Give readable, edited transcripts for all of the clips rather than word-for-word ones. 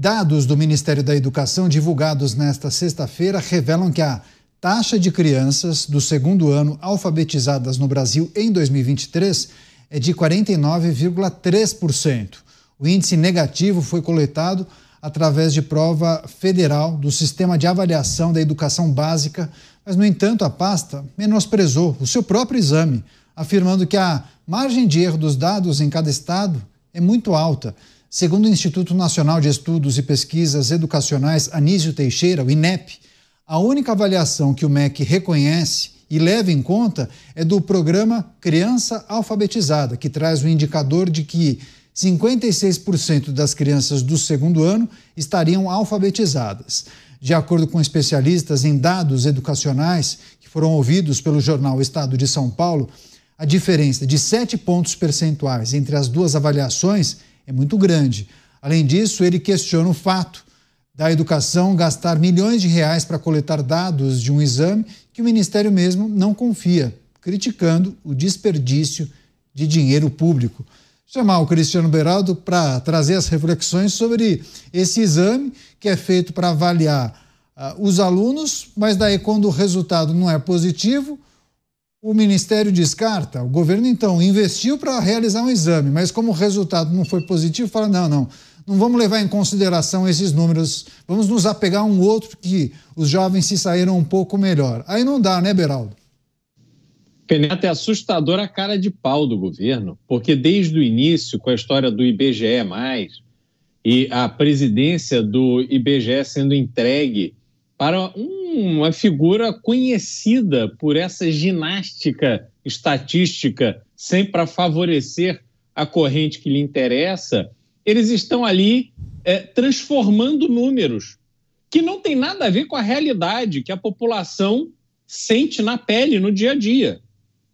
Dados do Ministério da Educação divulgados nesta sexta-feira revelam que a taxa de crianças do segundo ano alfabetizadas no Brasil em 2023 é de 49,3%. O índice negativo foi coletado através de prova federal do Sistema de Avaliação da Educação Básica, mas, no entanto, a pasta menosprezou o seu próprio exame, afirmando que a margem de erro dos dados em cada estado é muito alta. Segundo o Instituto Nacional de Estudos e Pesquisas Educacionais Anísio Teixeira, o INEP, a única avaliação que o MEC reconhece e leva em conta é do programa Criança Alfabetizada, que traz o indicador de que 56% das crianças do segundo ano estariam alfabetizadas. De acordo com especialistas em dados educacionais que foram ouvidos pelo jornal Estado de São Paulo, a diferença de 7 pontos percentuais entre as duas avaliações é muito grande. Além disso, ele questiona o fato da educação gastar milhões de reais para coletar dados de um exame que o Ministério mesmo não confia, criticando o desperdício de dinheiro público. Chamar o Cristiano Beraldo para trazer as reflexões sobre esse exame que é feito para avaliar os alunos, mas daí quando o resultado não é positivo, o Ministério descarta. O governo, então, investiu para realizar um exame, mas como o resultado não foi positivo, fala, não vamos levar em consideração esses números, vamos nos apegar a um outro que os jovens se saíram um pouco melhor. Aí não dá, né, Beraldo? Penetra, é assustadora a cara de pau do governo, porque desde o início, com a história do IBGE+, e a presidência do IBGE sendo entregue para uma figura conhecida por essa ginástica estatística, sempre para favorecer a corrente que lhe interessa, eles estão ali transformando números que não tem nada a ver com a realidade que a população sente na pele, no dia a dia.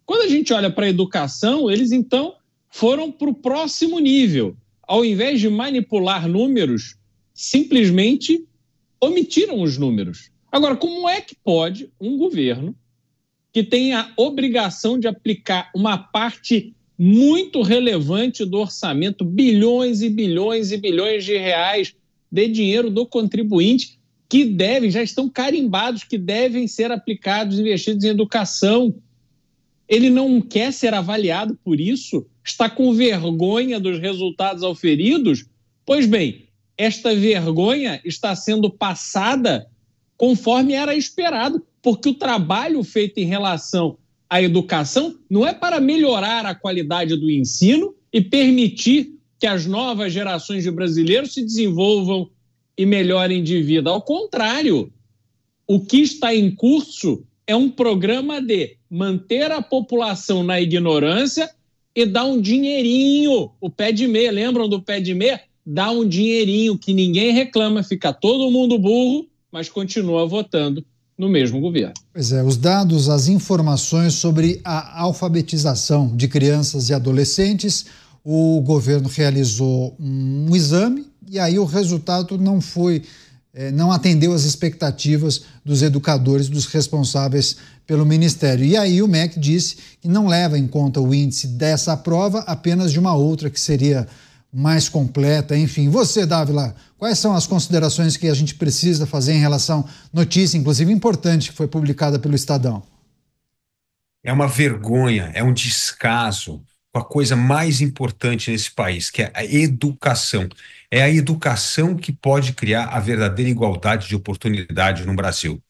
Quando a gente olha para a educação, eles então foram para o próximo nível. Ao invés de manipular números, simplesmente omitiram os números. Agora, como é que pode um governo que tem a obrigação de aplicar uma parte muito relevante do orçamento, bilhões e bilhões e bilhões de reais de dinheiro do contribuinte, que já estão carimbados, que devem ser aplicados, investidos em educação, ele não quer ser avaliado por isso? Está com vergonha dos resultados auferidos? Pois bem, esta vergonha está sendo passada conforme era esperado, porque o trabalho feito em relação à educação não é para melhorar a qualidade do ensino e permitir que as novas gerações de brasileiros se desenvolvam e melhorem de vida. Ao contrário, o que está em curso é um programa de manter a população na ignorância e dar um dinheirinho, o pé de meia, lembram do pé de meia? Dá um dinheirinho que ninguém reclama, fica todo mundo burro, mas continua votando no mesmo governo. Pois é, os dados, as informações sobre a alfabetização de crianças e adolescentes, o governo realizou um exame e aí o resultado não atendeu às expectativas dos educadores, dos responsáveis pelo Ministério. E aí o MEC disse que não leva em conta o índice dessa prova, apenas de uma outra que seria mais completa. Enfim, você, Dávila, quais são as considerações que a gente precisa fazer em relação à notícia, inclusive importante, que foi publicada pelo Estadão? É uma vergonha, é um descaso com a coisa mais importante nesse país, que é a educação. É a educação que pode criar a verdadeira igualdade de oportunidade no Brasil.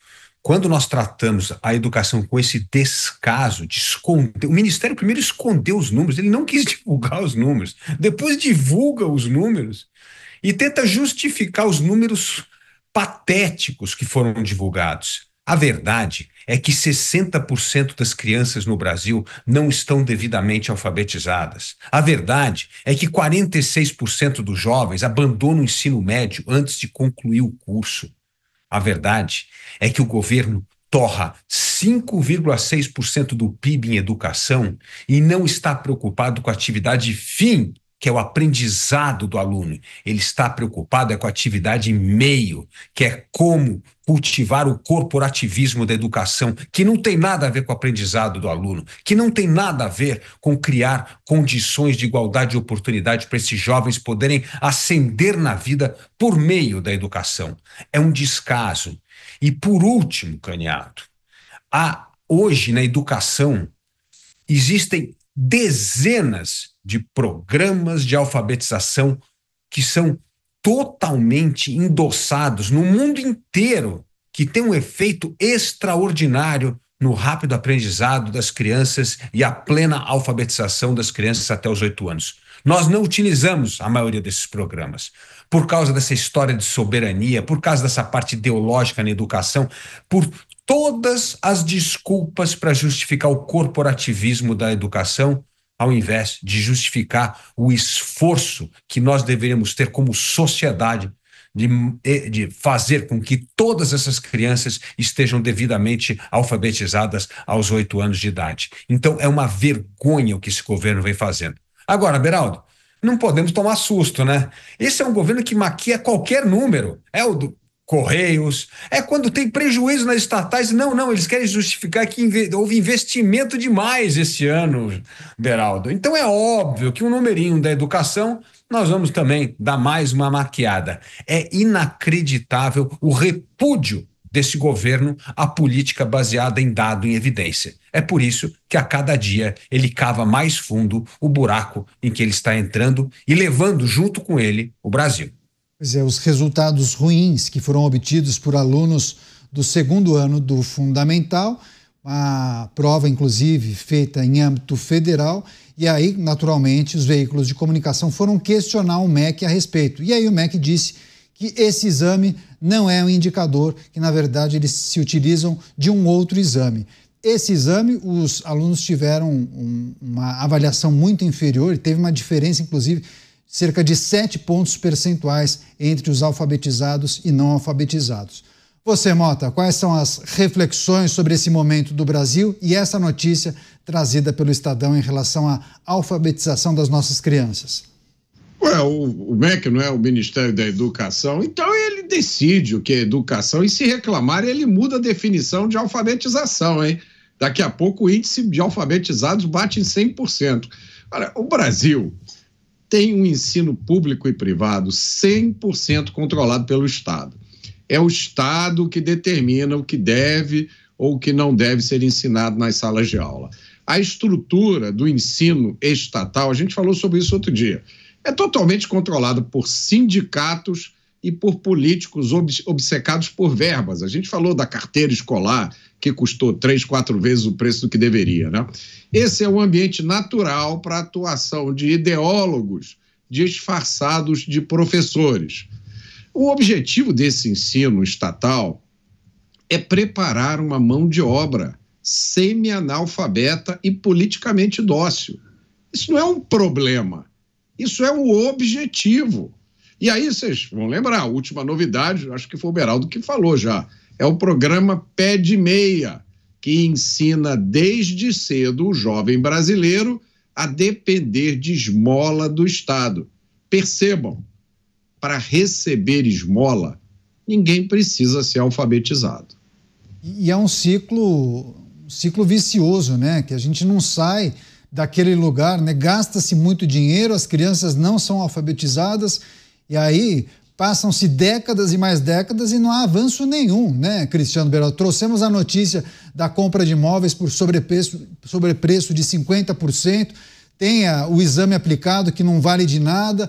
Quando nós tratamos a educação com esse descaso de esconder, o Ministério primeiro escondeu os números, ele não quis divulgar os números, depois divulga os números e tenta justificar os números patéticos que foram divulgados. A verdade é que 60% das crianças no Brasil não estão devidamente alfabetizadas. A verdade é que 46% dos jovens abandonam o ensino médio antes de concluir o curso. A verdade é que o governo torra 5,6% do PIB em educação e não está preocupado com a atividade fim que é o aprendizado do aluno. Ele está preocupado com a atividade meio, que é como cultivar o corporativismo da educação, que não tem nada a ver com o aprendizado do aluno, que não tem nada a ver com criar condições de igualdade de oportunidade para esses jovens poderem ascender na vida por meio da educação. É um descaso. E por último, Candidato, hoje na educação existem dezenas de programas de alfabetização que são totalmente endossados no mundo inteiro, que tem um efeito extraordinário no rápido aprendizado das crianças e a plena alfabetização das crianças até os 8 anos. Nós não utilizamos a maioria desses programas, por causa dessa história de soberania, por causa dessa parte ideológica na educação, por todas as desculpas para justificar o corporativismo da educação, ao invés de justificar o esforço que nós deveríamos ter como sociedade de fazer com que todas essas crianças estejam devidamente alfabetizadas aos 8 anos de idade. Então, é uma vergonha o que esse governo vem fazendo. Agora, Beraldo, não podemos tomar susto, né? Esse é um governo que maquia qualquer número. É o do Correios, é quando tem prejuízo nas estatais. Não, eles querem justificar que houve investimento demais esse ano, Beraldo. Então é óbvio que um numerinho da educação nós vamos também dar mais uma maquiada. É inacreditável o repúdio desse governo à política baseada em dado, em evidência. É por isso que a cada dia ele cava mais fundo o buraco em que ele está entrando e levando junto com ele o Brasil. Pois é, os resultados ruins que foram obtidos por alunos do 2º ano do Fundamental, a prova, inclusive, feita em âmbito federal, e aí, naturalmente, os veículos de comunicação foram questionar o MEC a respeito. E aí o MEC disse que esse exame não é um indicador, que, na verdade, eles se utilizam de um outro exame. Esse exame, os alunos tiveram uma avaliação muito inferior, e teve uma diferença, inclusive, cerca de 7 pontos percentuais entre os alfabetizados e não alfabetizados. Você, Mota, quais são as reflexões sobre esse momento do Brasil e essa notícia trazida pelo Estadão em relação à alfabetização das nossas crianças? Ué, o MEC não é o Ministério da Educação, então ele decide o que é educação e, se reclamar, ele muda a definição de alfabetização, hein? Daqui a pouco o índice de alfabetizados bate em 100%. Olha, o Brasil tem um ensino público e privado 100% controlado pelo Estado. É o Estado que determina o que deve ou o que não deve ser ensinado nas salas de aula. A estrutura do ensino estatal, a gente falou sobre isso outro dia, é totalmente controlada por sindicatos e por políticos obcecados por verbas. A gente falou da carteira escolar, que custou 3, 4 vezes o preço do que deveria, né? Esse é um ambiente natural para a atuação de ideólogos disfarçados de professores. O objetivo desse ensino estatal é preparar uma mão de obra semi-analfabeta e politicamente dócil. Isso não é um problema, isso é o objetivo. E aí vocês vão lembrar, a última novidade, acho que foi o Beraldo que falou já, é o programa Pé de Meia, que ensina desde cedo o jovem brasileiro a depender de esmola do Estado. Percebam, para receber esmola, ninguém precisa ser alfabetizado. E é um ciclo vicioso, né? Que a gente não sai daquele lugar, né? Gasta-se muito dinheiro, as crianças não são alfabetizadas, e aí passam-se décadas e mais décadas e não há avanço nenhum, né, Cristiano Beraldo? Trouxemos a notícia da compra de imóveis por sobrepreço de 50%, tem o exame aplicado que não vale de nada,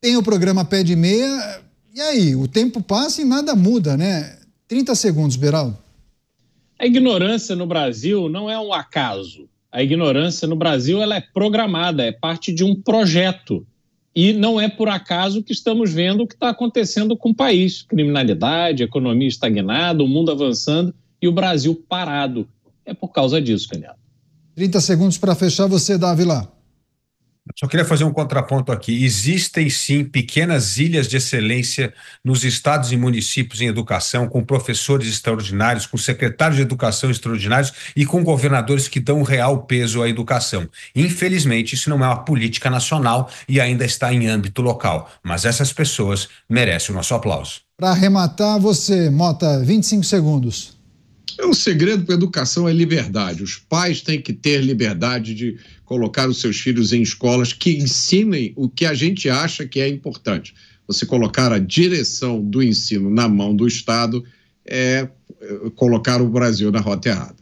tem o programa Pé de Meia, e aí? O tempo passa e nada muda, né? 30 segundos, Beraldo. A ignorância no Brasil não é um acaso. A ignorância no Brasil ela é programada, é parte de um projeto. E não é por acaso que estamos vendo o que está acontecendo com o país. Criminalidade, economia estagnada, o mundo avançando e o Brasil parado. É por causa disso, candidato. 30 segundos para fechar, você, Dávila. Só queria fazer um contraponto aqui. Existem, sim, pequenas ilhas de excelência nos estados e municípios em educação, com professores extraordinários, com secretários de educação extraordinários e com governadores que dão real peso à educação. Infelizmente, isso não é uma política nacional e ainda está em âmbito local. Mas essas pessoas merecem o nosso aplauso. Para arrematar, você, Mota, 25 segundos. O segredo para a educação é liberdade. Os pais têm que ter liberdade de colocar os seus filhos em escolas que ensinem o que a gente acha que é importante. Você colocar a direção do ensino na mão do Estado é colocar o Brasil na rota errada.